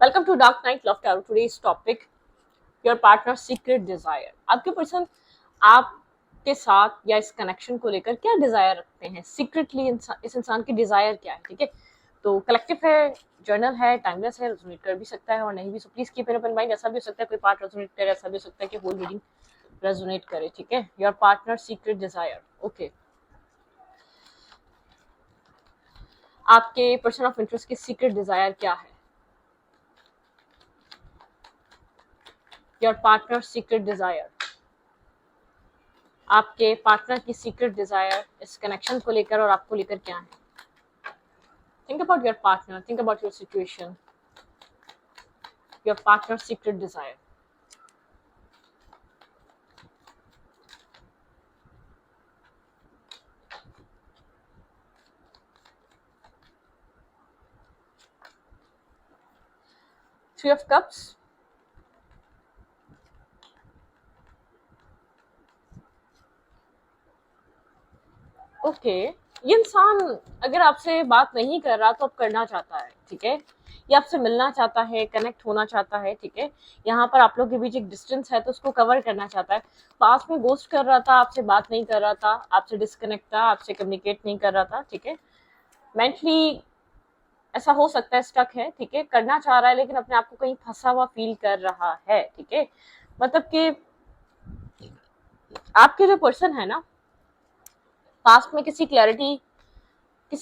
Welcome to dark night love tarot. Today's topic your partner secret desire. आपके person आपके साथ या इस कनेक्शन को लेकर क्या डिजायर रखते हैं सीक्रेटली, इस इंसान की डिजायर क्या है। ठीक है, तो कलेक्टिव है, जर्नल है, टाइमलेस है, रेजोनेट कर भी सकता है और नहीं भी। So please keep in open mind. ऐसा भी हो सकता है कोई पार्ट रेजोनेट करे, ऐसा भी हो सकता है कि होल रीडिंग रेजोनेट करे। ठीक है, your partner secret desire. Okay, आपके पर्सन ऑफ इंटरेस्ट की सीक्रेट डिजायर क्या है? Your partner secret desire. आपके पार्टनर की सीक्रेट डिजायर इस कनेक्शन को लेकर और आपको लेकर क्या है? Think about your partner, think about your situation, your partner secret desire. Three of cups, okay. ये इंसान अगर आपसे बात नहीं कर रहा तो अब करना चाहता है। ठीक है, ये आपसे मिलना चाहता है, कनेक्ट होना चाहता है। ठीक है, यहाँ पर आप लोग के बीच एक डिस्टेंस है तो उसको कवर करना चाहता है। पास में गोस्ट कर रहा था, आपसे बात नहीं कर रहा था, आपसे डिस्कनेक्ट था, आपसे कम्युनिकेट नहीं कर रहा था। ठीक है, मेंटली ऐसा हो सकता है, स्टक है। ठीक है, करना चाह रहा है लेकिन अपने आप को कहीं फंसा हुआ फील कर रहा है। ठीक है, मतलब कि आपके जो पर्सन है ना, पास्ट में किसी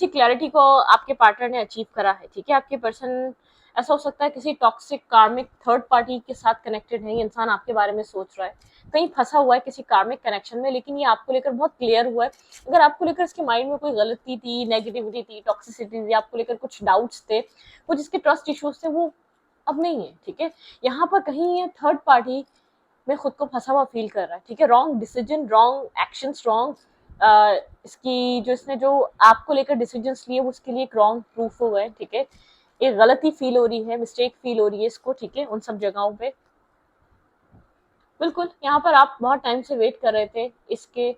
क्लैरिटी को आपके पार्टनर ने अचीव करा है। ठीक है, आपके पर्सन ऐसा हो सकता है किसी टॉक्सिक कार्मिक थर्ड पार्टी के साथ कनेक्टेड है। ये इंसान आपके बारे में सोच रहा है, कहीं फंसा हुआ है किसी कार्मिक कनेक्शन में, लेकिन ये आपको लेकर बहुत क्लियर हुआ है। अगर आपको लेकर इसके माइंड में कोई गलती थी, नेगेटिविटी थी, टॉक्सिसिटी थी, आपको लेकर कुछ डाउट्स थे, कुछ इसके ट्रस्ट इश्यूज थे, वो अब नहीं है। ठीक है, यहाँ पर कहीं ये थर्ड पार्टी में खुद को फंसा हुआ फील कर रहा है। ठीक है, wrong decision, wrong actions, wrong इसकी जो इसने जो आपको लेकर डिसीजंस लिए वो उसके लिए एक रॉन्ग प्रूफ हो गए। ठीक है, एक गलती फील हो रही है, मिस्टेक फील हो रही है इसको। ठीक है, उन सब जगहों पे बिल्कुल यहाँ पर आप बहुत टाइम से वेट कर रहे थे इसके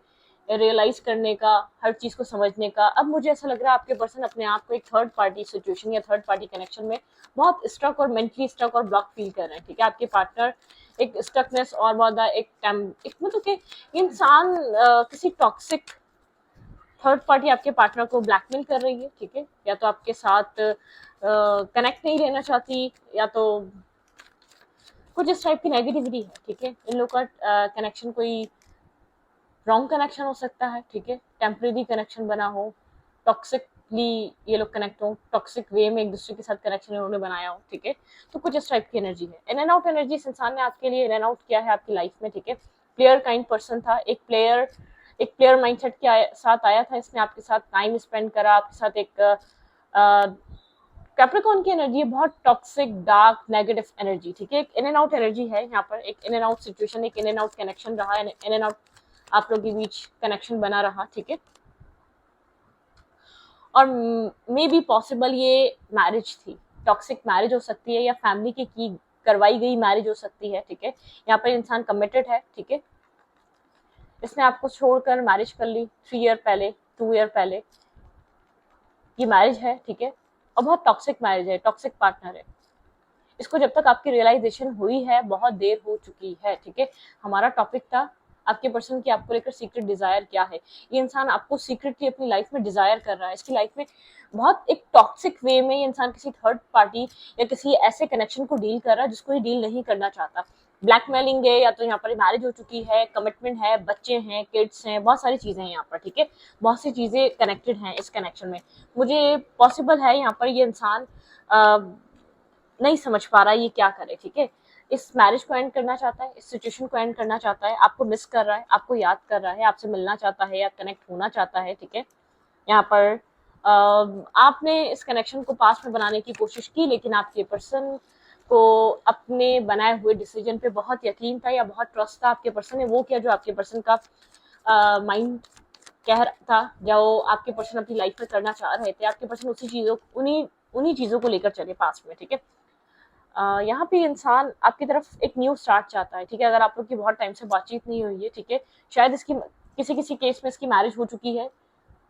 रियलाइज करने का, हर चीज को समझने का। अब मुझे ऐसा लग रहा है आपके पर्सन अपने आप को एक थर्ड पार्टी सिचुएशन या थर्ड पार्टी कनेक्शन में बहुत स्ट्रक और मेंटली स्ट्रक और ब्लॉक फील कर रहे हैं। ठीक है, आपके पार्टनर एक स्टकनेस और बहुत एक मतलब कि इंसान किसी टॉक्सिक थर्ड पार्टी आपके पार्टनर को ब्लैकमेल कर रही है। ठीक है, या तो आपके साथ कनेक्ट नहीं रहना चाहती, या तो कुछ इस टाइप की नेगेटिविटी है। ठीक है, इन लोग का कनेक्शन कोई रॉन्ग कनेक्शन हो सकता है। ठीक है, टेम्परेरी कनेक्शन बना हो, टॉक्सिकली ये लोग कनेक्ट हो, टॉक्सिक वे में एक दूसरे के साथ कनेक्शन इन्होंने बनाया हो। ठीक है, तो कुछ इस टाइप की एनर्जी है। इन एंड आउट एनर्जी इस इंसान ने आपके लिए इन एंड आउट किया है आपकी लाइफ में। ठीक है, प्लेयर काइंड पर्सन था, एक प्लेयर माइंडसेट के साथ आया था। इसने आपके साथ टाइम स्पेंड करा, आपके साथ एक कैप्रिकॉर्न की एनर्जी है, बहुत टॉक्सिक डार्क नेगेटिव एनर्जी। ठीक है, एक इन एंड आउट एनर्जी है यहाँ पर, एक इन एंड आउट सिचुएशन, एक इन एंड आउट कनेक्शन रहा, इन एंड आउट आप लोगों के बीच कनेक्शन बना रहा। ठीक है, और मे बी पॉसिबल ये मैरिज थी, टॉक्सिक मैरिज हो सकती है या फैमिली की करवाई गई मैरिज हो सकती है। ठीक है, यहाँ पर इंसान कमिटेड है। ठीक है, इसने आपको छोड़कर मैरिज कर ली 3 ईयर पहले, 2 ईयर पहले ये मैरिज है। ठीक है, और बहुत टॉक्सिक मैरिज है, टॉक्सिक पार्टनर है। इसको जब तक आपकी रियलाइजेशन हुई है बहुत देर हो चुकी है। ठीक है, हमारा टॉपिक था आपके पर्सन की आपको लेकर सीक्रेट डिजायर क्या है। ये इंसान आपको सीक्रेटली अपनी लाइफ में डिजायर कर रहा है, इसकी लाइफ में बहुत एक टॉक्सिक वे में ये इंसान किसी थर्ड पार्टी या किसी ऐसे कनेक्शन को डील कर रहा है जिसको ये डील नहीं करना चाहता। ब्लैकमेलिंग है, या तो यहाँ पर मैरिज हो चुकी है, कमिटमेंट है, बच्चे हैं, किड्स हैं, बहुत सारी चीजें हैं यहाँ पर। ठीक है, बहुत सी चीजें कनेक्टेड हैं इस कनेक्शन में। मुझे पॉसिबल है यहाँ पर ये इंसान नहीं समझ पा रहा है ये क्या करे। ठीक है, इस मैरिज को एंड करना चाहता है, इस सिचुएशन को एंड करना चाहता है, आपको मिस कर रहा है, आपको याद कर रहा है, आपसे मिलना चाहता है या कनेक्ट होना चाहता है। ठीक है, यहाँ पर आपने इस कनेक्शन को पास में बनाने की कोशिश की, लेकिन आपके पर्सन को अपने बनाए हुए डिसीजन पे बहुत यकीन था या बहुत ट्रस्ट था। आपके पर्सन ने वो किया जो आपके पर्सन का माइंड कह रहा था, जो आपके पर्सन अपनी लाइफ में करना चाह रहे थे। आपके पर्सन उन्हीं चीजों को लेकर चले पास में। ठीक है, यहाँ पे इंसान आपकी तरफ एक न्यू स्टार्ट चाहता है। ठीक है, अगर आप लोग की बहुत टाइम से बातचीत नहीं हुई है, ठीक है, शायद इसकी किसी किसी केस में इसकी मैरिज हो चुकी है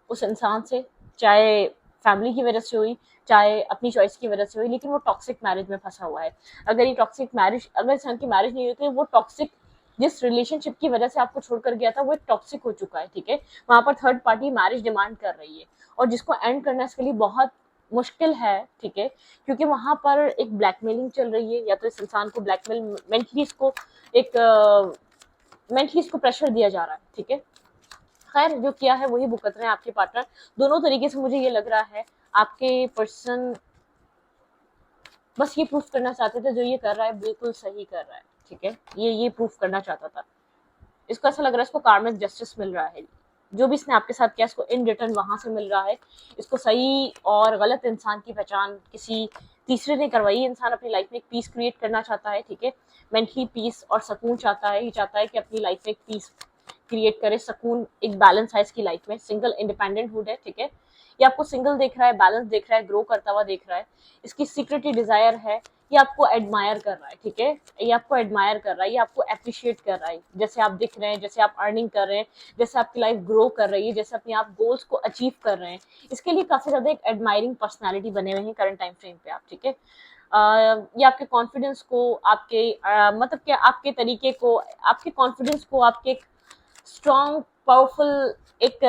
उस इंसान से, चाहे फैमिली की वजह से हुई, चाहे अपनी चॉइस की वजह से हुई, लेकिन वो टॉक्सिक मैरिज में फंसा हुआ है। अगर ये टॉक्सिक मैरिज, अगर इंसान की मैरिज नहीं होती, वो टॉक्सिक जिस रिलेशनशिप की वजह से आपको छोड़कर गया था वो एक टॉक्सिक हो चुका है, ठीक है। वहां पर थर्ड पार्टी मैरिज डिमांड कर रही है, और जिसको एंड करना इसके लिए बहुत मुश्किल है, ठीक है, क्योंकि वहां पर एक ब्लैकमेलिंग चल रही है, या तो इस इंसान को ब्लैकमेल, मेंटली इसको एक मेंटली इसको प्रेशर दिया जा रहा है, ठीक है। खैर, जो किया है वही भुगत रहे हैं आपके पार्टनर। दोनों तरीके से मुझे ये लग रहा है आपके पर्सन बस ये प्रूफ करना चाहते थे जो ये कर रहा है बिल्कुल सही कर रहा है, ठीक है। ये प्रूफ करना चाहता था। इसको ऐसा लग रहा है इसको कार्मिक जस्टिस मिल रहा है, जो भी इसने आपके साथ किया इसको इन रिटर्न वहां से मिल रहा है। इसको सही और गलत इंसान की पहचान किसी तीसरे ने करवाई। इंसान अपनी लाइफ में एक पीस क्रिएट करना चाहता है, ठीक है, मेंटली पीस और सुकून चाहता है। ये चाहता है कि अपनी लाइफ में एक पीस क्रिएट करे, सुकून, एक बैलेंस है इसकी लाइफ में। सिंगल इंडिपेंडेंट हुड है, ठीक है। ये आपको सिंगल देख रहा है, बैलेंस देख रहा है, ग्रो करता हुआ देख रहा है। इसकी सीक्रेटली डिजायर है, ये आपको एडमायर कर रहा है, ठीक है। ये आपको एडमायर कर रहा है, ये आपको अप्रिशिएट कर रहा है, जैसे आप दिख रहे हैं, जैसे आप अर्निंग कर रहे हैं, जैसे आपकी लाइफ ग्रो कर रही है, जैसे अपने आप गोल्स को अचीव कर रहे हैं। इसके लिए काफी ज्यादा एक एडमायरिंग पर्सनैलिटी बने हुए हैं करंट टाइम फ्रेम पे आप, ठीक है। ये आपके कॉन्फिडेंस को, आपके मतलब कि आपके तरीके को, आपके कॉन्फिडेंस को, आपके स्ट्रॉन्ग पावरफुल एक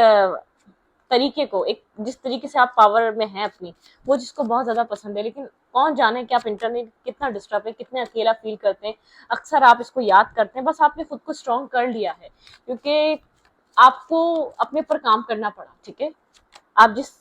तरीके को, एक जिस तरीके से आप पावर में हैं अपनी, वो जिसको बहुत ज्यादा पसंद है। लेकिन कौन जाने कि आप इंटरनली कितना डिस्टर्ब है, कितने अकेला फील करते हैं। अक्सर आप इसको याद करते हैं, बस आपने खुद को स्ट्रॉन्ग कर लिया है क्योंकि आपको अपने पर काम करना पड़ा, ठीक है। आप जिस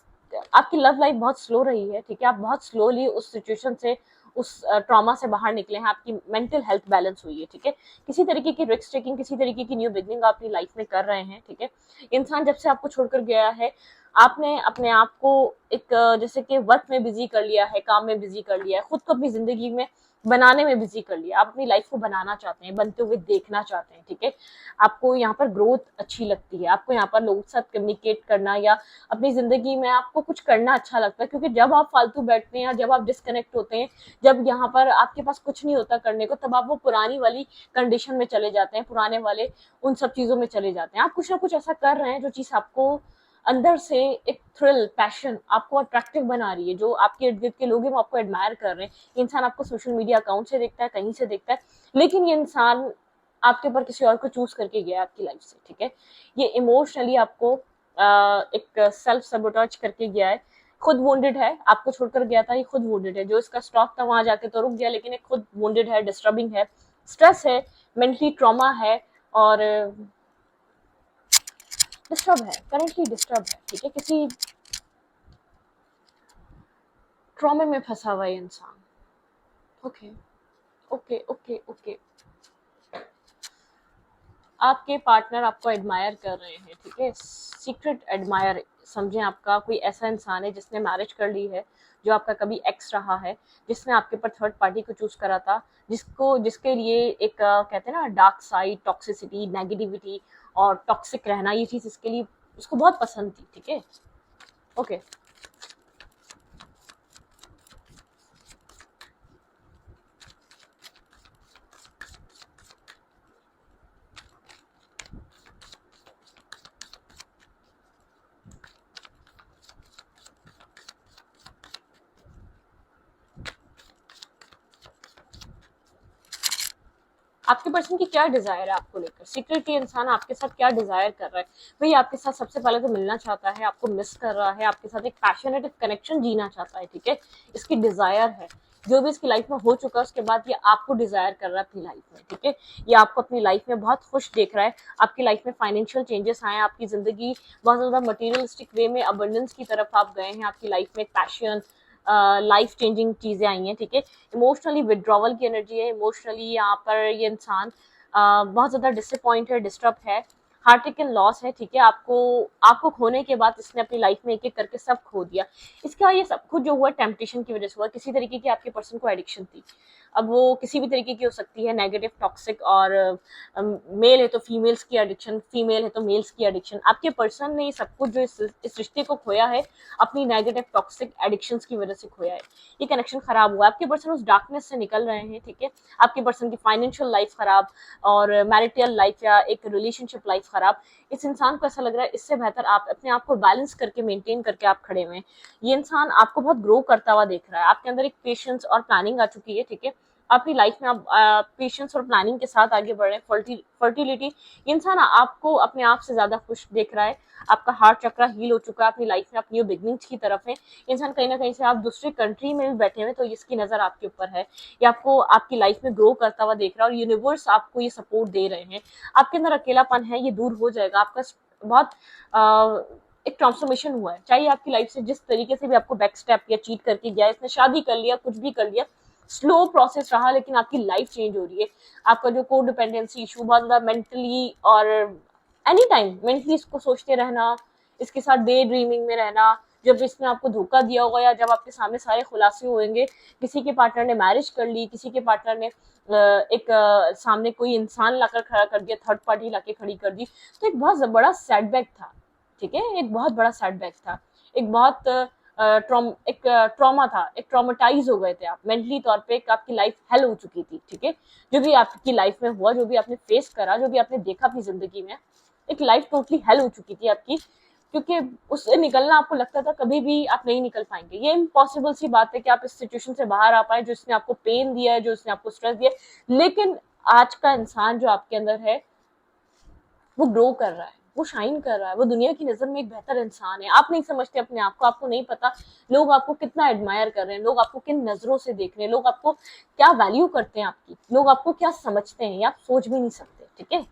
आपकी लव लाइफ बहुत स्लो रही है, ठीक है। आप बहुत स्लोली उस सिचुएशन से, उस ट्रॉमा से बाहर निकले हैं। आपकी मेंटल हेल्थ बैलेंस हुई है, ठीक है। किसी तरीके की रिस्क टेकिंग, किसी तरीके की न्यू बिगनिंग आप अपनी लाइफ में कर रहे हैं, ठीक है। इंसान जब से आपको छोड़कर गया है, आपने अपने आप को एक जैसे कि वर्क में बिजी कर लिया है, काम में बिजी कर लिया है, खुद को अपनी जिंदगी में बनाने में बिजी कर लिया। आप अपनी लाइफ को बनाना चाहते हैं, बनते हुए देखना चाहते हैं, ठीक है। आपको यहाँ पर ग्रोथ अच्छी लगती है, आपको यहाँ पर लोगों के साथ कम्युनिकेट करना या अपनी जिंदगी में आपको कुछ करना अच्छा लगता है, क्योंकि जब आप फालतू बैठते हैं या जब आप डिस्कनेक्ट होते हैं, जब यहाँ पर आपके पास कुछ नहीं होता करने को, तब आप वो पुरानी वाली कंडीशन में चले जाते हैं, पुराने वाले उन सब चीजों में चले जाते हैं। आप कुछ ना कुछ ऐसा कर रहे हैं जो चीज आपको अंदर से एक थ्रिल, पैशन आपको अट्रैक्टिव बना रही है। जो आपके इर्द गिर्द के लोग हैं वो आपको एडमायर कर रहे हैं। ये इंसान आपको सोशल मीडिया अकाउंट से देखता है, कहीं से देखता है, लेकिन ये इंसान आपके ऊपर किसी और को चूज करके गया आपकी लाइफ से, ठीक है। ये इमोशनली आपको एक सेल्फ सबोटाज करके गया है, खुद वोंडेड है, आपको छोड़कर गया था, ये खुद वोंडेड है। जो इसका स्टॉक था वहां जाके तो रुक गया, लेकिन ये खुद वोंडेड है, डिस्टर्बिंग है, स्ट्रेस है, मेंटली ट्रॉमा है, और डिस्टर्ब है, करेंटली डिस्टर्ब है, ठीक है। किसी ट्रॉमे में फंसा हुआ है इंसान। ओके ओके ओके ओके, आपके पार्टनर आपको एडमायर कर रहे हैं, ठीक है। सीक्रेट एडमायर समझें, आपका कोई ऐसा इंसान है जिसने मैरिज कर ली है, जो आपका कभी एक्स रहा है, जिसने आपके ऊपर थर्ड पार्टी को चूज करा था, जिसके लिए एक कहते हैं ना डार्क साइड, टॉक्सिसिटी, नेगेटिविटी और टॉक्सिक रहना, ये चीज इसके लिए उसको बहुत पसंद थी, ठीक है। ओके, आपके पर्सन की क्या डिजायर है आपको लेकर, सीक्रेटली इंसान आपके साथ क्या डिजायर कर रहा है। वही आपके साथ सबसे पहले तो मिलना चाहता है, आपको मिस कर रहा है, आपके साथ एक पैशनेट कनेक्शन जीना चाहता है, ठीक है। इसकी डिजायर है, जो भी इसकी लाइफ में हो चुका है उसके बाद ये आपको डिजायर कर रहा है अपनी लाइफ में, ठीक है। ये आपको अपनी लाइफ में बहुत खुश देख रहा है, आपकी लाइफ में फाइनेंशियल चेंजेस आए, आपकी जिंदगी बहुत ज्यादा मटेरियलिस्टिक वे में अबंडेंस की तरफ आप गए हैं, आपकी लाइफ में पैशन, लाइफ चेंजिंग चीजें आई हैं, ठीक है। इमोशनली विड्रॉवल की एनर्जी है, इमोशनली यहाँ पर ये इंसान बहुत ज्यादा डिसअपॉइंट है, डिस्टर्ब है, हार्ट टेकन लॉस है, ठीक है। आपको खोने के बाद इसने अपनी लाइफ में एक एक करके सब खो दिया। इसका ये सब कुछ जो हुआ टेम्पटेशन की वजह से हुआ, किसी तरीके की आपके पर्सन को एडिक्शन थी। अब वो किसी भी तरीके की हो सकती है, नेगेटिव, टॉक्सिक, और मेल है तो फीमेल्स की एडिक्शन, फीमेल है तो मेल्स की एडिक्शन। आपके पर्सन ने सब कुछ जो इस रिश्ते को खोया है अपनी नेगेटिव टॉक्सिक एडिक्शंस की वजह से खोया है। ये कनेक्शन खराब हुआ, आपके पर्सन उस डार्कनेस से निकल रहे हैं, ठीक है। आपके पर्सन की फाइनेंशियल लाइफ खराब और मैरिटल लाइफ या एक रिलेशनशिप लाइफ खराब। इस इंसान को ऐसा लग रहा है इससे बेहतर आप अपने आप को बैलेंस करके, मेंटेन करके आप खड़े हुए हैं। ये इंसान आपको बहुत ग्रो करता हुआ देख रहा है, आपके अंदर एक पेशेंस और प्लानिंग आ चुकी है, ठीक है। अपनी लाइफ में आप पेशेंस और प्लानिंग के साथ आगे बढ़ रहे हैं। फर्टिलिटी, ये इंसान आपको अपने आप से ज्यादा खुश देख रहा है, आपका हार्ट चक्र हील हो चुका है, अपनी लाइफ में आप न्यू बिगनिंग्स की तरफ है। इंसान कहीं ना कहीं से, आप दूसरी कंट्री में भी बैठे हुए तो इसकी नजर आपके ऊपर है, ये आपको आपकी लाइफ में ग्रो करता हुआ देख रहा है और यूनिवर्स आपको ये सपोर्ट दे रहे हैं। आपके अंदर अकेलापन है, ये दूर हो जाएगा। आपका बहुत एक ट्रांसफॉर्मेशन हुआ है, चाहे आपकी लाइफ से जिस तरीके से भी आपको बैक स्टेप या चीट करके गया, इसने शादी कर लिया, कुछ भी कर लिया, स्लो प्रोसेस रहा, लेकिन आपकी लाइफ चेंज हो रही है। आपका जो को डिपेंडेंसी इशू, बहुत ज्यादा मेंटली और एनी टाइम मेंटली इसको सोचते रहना, इसके साथ डे ड्रीमिंग में रहना, जब इसने आपको धोखा दिया होगा या जब आपके सामने सारे खुलासे होंगे, किसी के पार्टनर ने मैरिज कर ली, किसी के पार्टनर ने एक सामने कोई इंसान लाकर खड़ा कर दिया, थर्ड पार्टी लाके खड़ी कर दी, तो एक बहुत बड़ा सेटबैक था, ठीक है। एक बहुत बड़ा सेटबैक था, एक बहुत एक ट्रॉमा था, एक ट्रॉमेटाइज हो गए थे आप मेंटली तौर पे, आपकी लाइफ हेल हो चुकी थी, ठीक है। जो भी आपकी लाइफ में हुआ, जो भी आपने फेस करा, जो भी आपने देखा अपनी जिंदगी में, एक लाइफ टोटली हेल हो चुकी थी आपकी, क्योंकि उससे निकलना आपको लगता था कभी भी आप नहीं निकल पाएंगे। ये इम्पॉसिबल सी बात है कि आप इस सिचुएशन से बाहर आ पाए, जो इसने आपको पेन दिया है, जो इसने आपको स्ट्रेस दिया है। लेकिन आज का इंसान जो आपके अंदर है, वो ग्रो कर रहा है, वो शाइन कर रहा है, वो दुनिया की नजर में एक बेहतर इंसान है। आप नहीं समझते अपने आप को, आपको नहीं पता लोग आपको कितना एडमायर कर रहे हैं, लोग आपको किन नजरों से देख रहे हैं, लोग आपको क्या वैल्यू करते हैं आपकी, लोग आपको क्या समझते हैं, ये आप सोच भी नहीं सकते, ठीक है।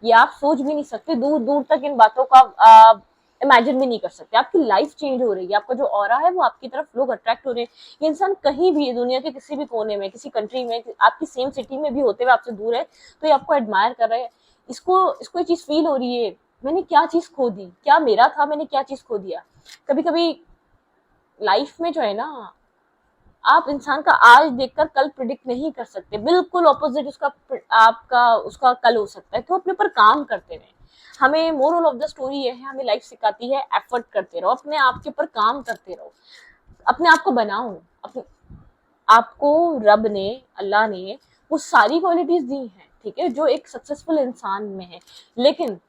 ये आप सोच भी नहीं सकते, दूर दूर तक इन बातों का इमेजिन भी नहीं कर सकते। आपकी लाइफ चेंज हो रही है, आपका जो ऑरा है वो आपकी तरफ लोग अट्रैक्ट हो रहे हैं। ये इंसान कहीं भी दुनिया के किसी भी कोने में, किसी कंट्री में, आपकी सेम सिटी में भी होते हुए आपसे दूर है, तो ये आपको एडमायर कर रहे हैं। इसको इसको ये चीज फील हो रही है, मैंने क्या चीज खो दी, क्या मेरा था, मैंने क्या चीज खो दिया। कभी कभी लाइफ में जो है ना, आप इंसान का आज देखकर कल प्रिडिक्ट नहीं कर सकते, बिल्कुल ऑपोजिट उसका आपका उसका कल हो सकता है। तो अपने ऊपर काम करते रहे। हमें मोरल ऑफ द स्टोरी ये है, हमें लाइफ सिखाती है एफर्ट करते रहो, अपने आप के ऊपर काम करते रहो, अपने आप को बनाओ। अपने आपको रब ने, अल्लाह ने वो सारी क्वालिटीज दी हैं, ठीक है, जो एक सक्सेसफुल इंसान में है। लेकिन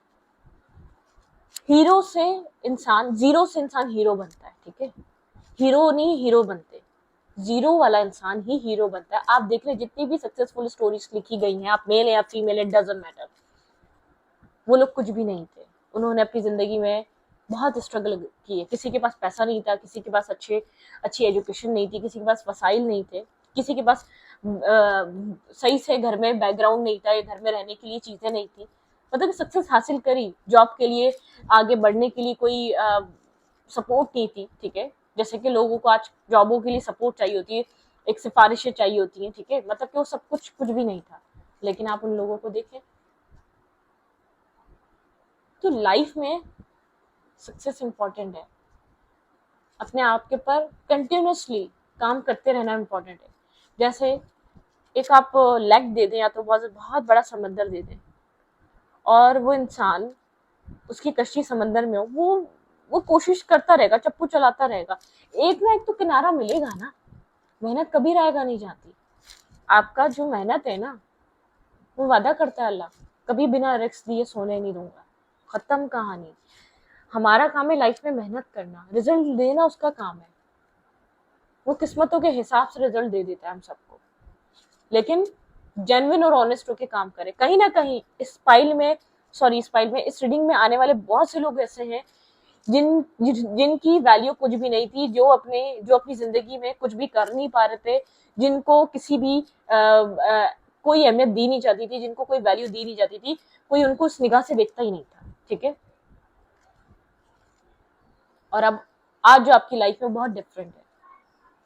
हीरो से इंसान, जीरो से इंसान हीरो बनता है, ठीक है। हीरो नहीं हीरो बनते, जीरो वाला इंसान ही हीरो बनता है। आप देख रहे जितनी भी सक्सेसफुल स्टोरीज लिखी गई हैं, आप मेल है या फीमेल है, डजंट मैटर, वो लोग कुछ भी नहीं थे। उन्होंने अपनी जिंदगी में बहुत स्ट्रगल किए। किसी के पास पैसा नहीं था, किसी के पास अच्छी एजुकेशन नहीं थी, किसी के पास वसाइल नहीं थे, किसी के पास सही से घर में बैकग्राउंड नहीं था, या घर में रहने के लिए चीजें नहीं थी। मतलब सक्सेस हासिल करी, जॉब के लिए आगे बढ़ने के लिए कोई सपोर्ट नहीं थी, ठीक है। जैसे कि लोगों को आज जॉबों के लिए सपोर्ट चाहिए होती है, एक सिफारिशें चाहिए होती हैं, ठीक है। मतलब कि वो सब कुछ भी नहीं था। लेकिन आप उन लोगों को देखें, तो लाइफ में सक्सेस इंपॉर्टेंट है, अपने आप के ऊपर कंटिन्यूसली काम करते रहना इंपॉर्टेंट है। जैसे एक आप लेग दे दें या तो बहुत बहुत बड़ा समंदर दे दें, और वो इंसान उसकी कश्ती समंदर में हो, वो कोशिश करता रहेगा, चप्पू चलाता रहेगा, एक ना एक तो किनारा मिलेगा ना। मेहनत कभी रहेगा नहीं जाती। आपका जो मेहनत है ना, वो वादा करता है अल्लाह, कभी बिना रिस्क दिए सोने नहीं दूंगा। खत्म कहानी। हमारा काम है लाइफ में मेहनत करना, रिजल्ट देना उसका काम है। वो किस्मतों के हिसाब से रिजल्ट दे देता है हम सबको। लेकिन जेन्युइन और ऑनेस्ट होकर काम करे। कहीं ना कहीं इस फाइल में इस रीडिंग में आने वाले बहुत से लोग ऐसे हैं जिनकी वैल्यू कुछ भी नहीं थी, जो अपनी जिंदगी में कुछ भी कर नहीं पा रहे थे, जिनको किसी भी कोई अहमियत दी नहीं जाती थी, जिनको कोई वैल्यू दी नहीं जाती थी, कोई उनको उस निगाह से देखता ही नहीं था, ठीक है। और अब आज जो आपकी लाइफ में बहुत डिफरेंट है,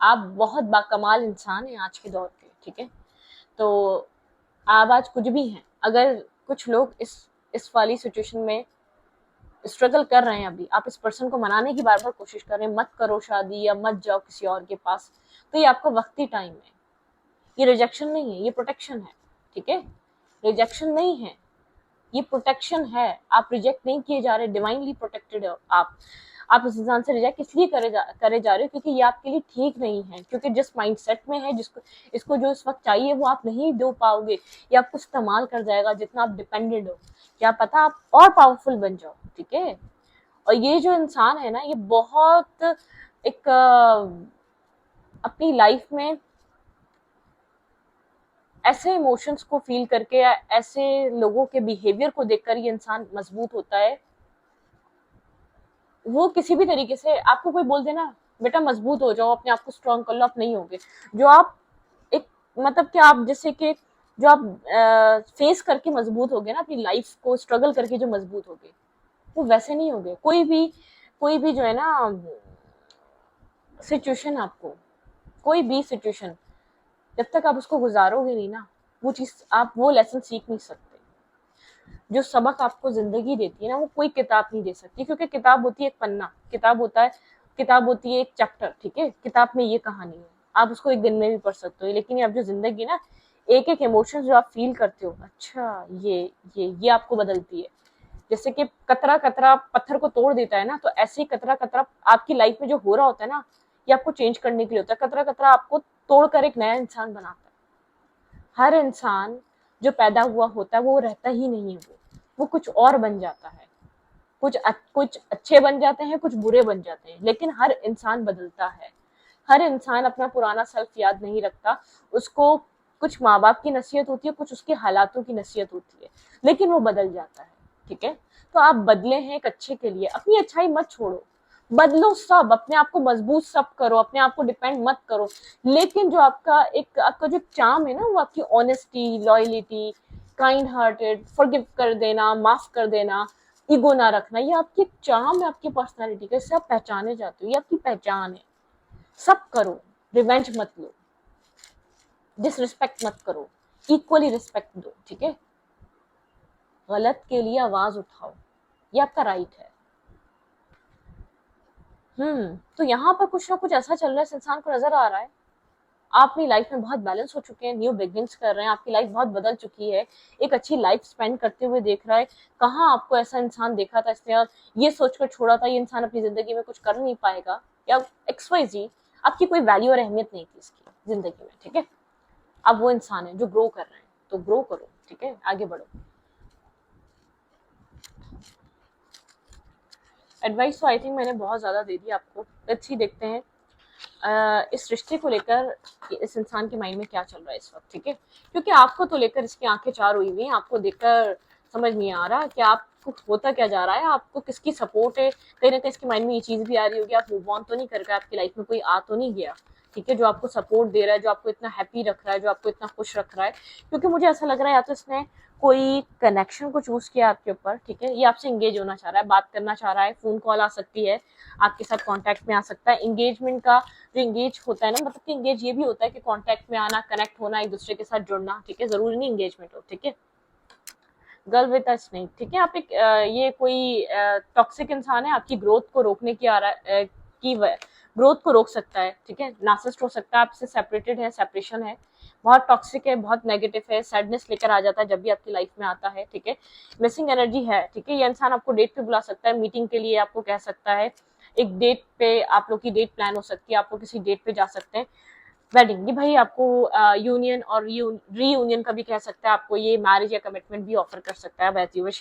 आप बहुत बाकमाल इंसान हैं आज के दौर के, ठीक है। तो आप आज कुछ भी हैं। अगर कुछ लोग इस वाली सिचुएशन में स्ट्रगल कर रहे हैं, अभी आप इस पर्सन को मनाने की बार बार कोशिश कर रहे हैं, मत करो शादी या मत जाओ किसी और के पास, तो ये आपका वक्ती टाइम है। ये रिजेक्शन नहीं है, ये प्रोटेक्शन है, ठीक है। रिजेक्शन नहीं है, ये प्रोटेक्शन है। आप रिजेक्ट नहीं किए जा रहे, डिवाइनली प्रोटेक्टेड हो आप इस इंसान से रिजेक्ट इसलिए करे जा रहे हो क्योंकि ये आपके लिए ठीक नहीं है, क्योंकि जिस माइंडसेट में है, जिसको इसको जो इस वक्त चाहिए वो आप नहीं दे पाओगे, ये आपको इस्तेमाल कर जाएगा जितना आप डिपेंडेंट हो। क्या पता आप और पावरफुल बन जाओ, ठीक है। और ये जो इंसान है ना, ये बहुत एक अपनी लाइफ में ऐसे इमोशंस को फील करके या ऐसे लोगों के बिहेवियर को देखकर ये इंसान मजबूत होता है। वो किसी भी तरीके से आपको कोई बोल देना बेटा मजबूत हो जाओ, अपने आप को स्ट्रांग कर लो, आप नहीं होगे। जो आप एक मतलब कि आप जैसे कि जो आप फेस करके मजबूत होगे ना, अपनी लाइफ को स्ट्रगल करके जो मजबूत होगे, वो वैसे नहीं होगे। कोई भी जो है ना सिचुएशन, आपको कोई भी सिचुएशन जब तक आप उसको गुजारोगे नहीं ना, वो चीज आप वो लेसन सीख नहीं सकते। जो सबक आपको जिंदगी देती है ना, वो कोई किताब नहीं दे सकती, क्योंकि किताब होती है एक पन्ना, किताब होती है एक चैप्टर, ठीक है। किताब में ये कहानी है, आप उसको एक दिन में भी पढ़ सकते हो, लेकिन अब जो जिंदगी ना, एक एक इमोशन जो आप फील करते हो, अच्छा ये आपको बदलती है। जैसे कि कतरा कतरा पत्थर को तोड़ देता है ना, तो ऐसे ही कतरा कतरा आपकी लाइफ में जो हो रहा होता है ना, ये आपको चेंज करने के लिए होता है। कतरा कतरा आपको तोड़कर एक नया इंसान बनाता है। हर इंसान जो पैदा हुआ होता है वो रहता ही नहीं है, वो कुछ और बन जाता है। कुछ अच्छे बन जाते हैं, कुछ बुरे बन जाते हैं, लेकिन हर इंसान बदलता है। हर इंसान अपना पुराना सेल्फ याद नहीं रखता। उसको कुछ माँ बाप की नसीहत होती है, कुछ उसके हालातों की नसीहत होती है, लेकिन वो बदल जाता है, ठीक है। तो आप बदले हैं एक अच्छे के लिए, अपनी अच्छाई मत छोड़ो, बदलो सब, अपने आप को मजबूत सब करो, अपने आप को डिपेंड मत करो। लेकिन जो आपका जो चार्म है ना, वो आपकी honesty, loyalty, kind hearted, forgive कर देना, माफ कर देना, ईगो ना रखना, ये आपकी एक चार्म है आपकी पर्सनालिटी का, इससे आप पहचाने जाते हो, ये आपकी पहचान है। सब करो, रिवेंज मत लो, डिसरिस्पेक्ट मत करो, इक्वली रिस्पेक्ट दो, ठीक है। गलत के लिए आवाज उठाओ, ये आपका राइट है। तो यहाँ पर कुछ ना कुछ ऐसा चल रहा है, इस इंसान को नजर आ रहा है आप अपनी लाइफ में बहुत बैलेंस हो चुके हैं, न्यू बिगिनिंग्स कर रहे हैं, आपकी लाइफ बहुत बदल चुकी है, एक अच्छी लाइफ स्पेंड करते हुए देख रहा है। कहाँ आपको ऐसा इंसान देखा था इसने और ये सोचकर छोड़ा था ये इंसान अपनी जिंदगी में कुछ कर नहीं पाएगा, या XYZ, आपकी कोई वैल्यू और अहमियत नहीं थी इसकी जिंदगी में, ठीक है। अब वो इंसान है जो ग्रो कर रहे हैं, तो ग्रो करो, ठीक है, आगे बढ़ो। एडवाइस तो आई थिंक मैंने बहुत ज्यादा दे दी आपको। लेट्स ही देखते हैं इस रिश्ते को लेकर इस इंसान के माइंड में क्या चल रहा है इस वक्त, ठीक है। क्योंकि आपको तो लेकर इसकी आंखें चार हुई हुई हैं, आपको देखकर समझ नहीं आ रहा कि आपको होता क्या जा रहा है, आपको किसकी सपोर्ट है। कहीं ना कहीं इसके माइंड में ये चीज भी आ रही होगी, आप मूव ऑन तो नहीं कर रहे, आपकी लाइफ में कोई आ तो नहीं गया, ठीक है, जो आपको सपोर्ट दे रहा है, जो आपको इतना हैप्पी रख रहा है, जो आपको इतना खुश रख रहा है। क्योंकि मुझे ऐसा लग रहा है या तो इसने कोई कनेक्शन को चूज किया आपके ऊपर, ठीक है, ये आपसे इंगेज होना चाह रहा है, बात करना चाह रहा है, फोन कॉल आ सकती है, आपके साथ कांटेक्ट में आ सकता है। एंगेजमेंट का जो इंगेज होता है ना, मतलब कि इंगेज ये भी होता है कि कांटेक्ट में आना, कनेक्ट होना, एक दूसरे के साथ जुड़ना, ठीक है, जरूरी नहीं इंगेजमेंट हो, ठीक है। गर्ल विद टच नहीं, ठीक है। आप एक ये कोई टॉक्सिक इंसान है, आपकी ग्रोथ को रोकने की आ रहा है, की ग्रोथ को रोक सकता है, ठीक है। नार्सिसिस्ट हो सकता है, आपसे सेपरेटेड है, सेपरेशन है, बहुत टॉक्सिक है, बहुत नेगेटिव है, सैडनेस लेकर आ जाता है जब भी आपकी लाइफ में आता है, ठीक है। मिसिंग एनर्जी है, ठीक है। ये इंसान आपको डेट पे बुला सकता है, मीटिंग के लिए आपको कह सकता है, एक डेट पे आप लोग की डेट प्लान हो सकती है, आप लोग किसी डेट पे जा सकते हैं। वेडिंग, ये भाई आपको यूनियन और रीयूनियन का भी कह सकता है, आपको ये मैरिज या कमिटमेंट भी ऑफर कर सकता है एज यू विश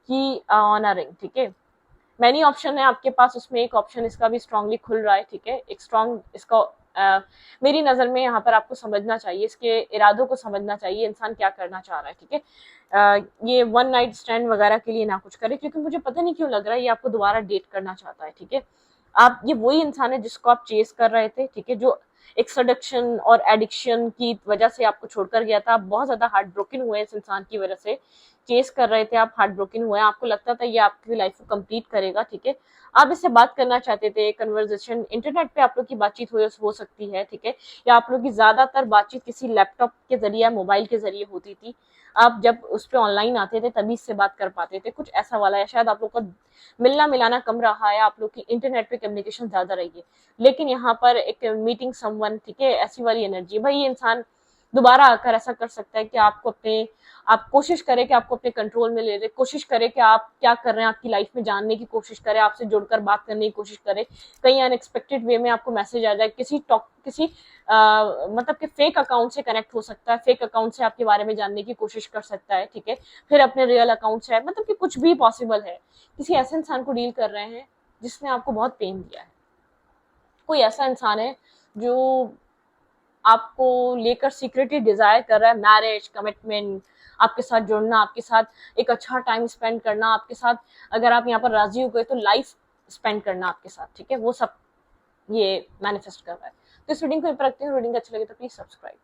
की ऑनरिंग, ठीक है। मैनी ऑप्शन है आपके पास, उसमें एक ऑप्शन इसका भी स्ट्रांगली खुल रहा है, ठीक है। एक स्ट्रांग इसका मेरी नजर में यहाँ पर आपको समझना चाहिए, इसके इरादों को समझना चाहिए, इंसान क्या करना चाह रहा है, ठीक है। ये वन नाइट स्टैंड वगैरह के लिए ना कुछ करे, क्योंकि मुझे पता नहीं क्यों लग रहा है ये आपको दोबारा डेट करना चाहता है, ठीक है। आप ये वही इंसान है जिसको आप चेस कर रहे थे, ठीक है, जो एक सडक्शन और एडिक्शन की वजह से आपको छोड़कर गया था। आप बहुत ज्यादा हार्ट ब्रोकन हुए इस इंसान की वजह से, चेस कर रहे थे आप, हार्ट ब्रोकन हुए, आपको लगता था ये आपकी लाइफ को कंप्लीट करेगा, ठीक है। आप इससे बात करना चाहते थे, कन्वर्सेशन इंटरनेट पे आप लोग की बातचीत हो सकती है, ठीक है, या आप लोग की ज्यादातर बातचीत किसी लैपटॉप के जरिए, मोबाइल के जरिए होती थी। आप जब उस पर ऑनलाइन आते थे तभी इससे बात कर पाते थे, कुछ ऐसा वाला है। शायद आप लोग का मिलना मिलाना कम रहा है, आप लोग की इंटरनेट पे कम्युनिकेशन ज्यादा रही है, लेकिन यहाँ पर एक मीटिंग समवन, ठीक है, ऐसी वाली एनर्जी। भाई ये इंसान दोबारा आकर ऐसा कर सकता है कि आप कोशिश करें कि आपको अपने कंट्रोल में ले ले, कोशिश करें कि आप क्या कर रहे हैं आपकी लाइफ में जानने की कोशिश करें, आपसे जुड़कर बात करने की कोशिश करें। कहीं अनएक्सपेक्टेड वे में आपको मैसेज आ जाए, किसी मतलब कि फेक अकाउंट से कनेक्ट हो सकता है, फेक अकाउंट से आपके बारे में जानने की कोशिश कर सकता है, ठीक है। फिर अपने रियल अकाउंट से, मतलब कि कुछ भी पॉसिबल है। किसी ऐसे इंसान को डील कर रहे हैं जिसने आपको बहुत पेन दिया है। कोई ऐसा इंसान है जो आपको लेकर सीक्रेटली डिजायर कर रहा है मैरिज, कमिटमेंट, आपके साथ जुड़ना, आपके साथ एक अच्छा टाइम स्पेंड करना, आपके साथ अगर आप यहाँ पर राजी हो गए तो लाइफ स्पेंड करना आपके साथ, ठीक है। वो सब ये मैनिफेस्ट कर रहा है। तो इस रीडिंग को ऊपर रखते हैं। रीडिंग अच्छी लगे तो प्लीज सब्सक्राइब।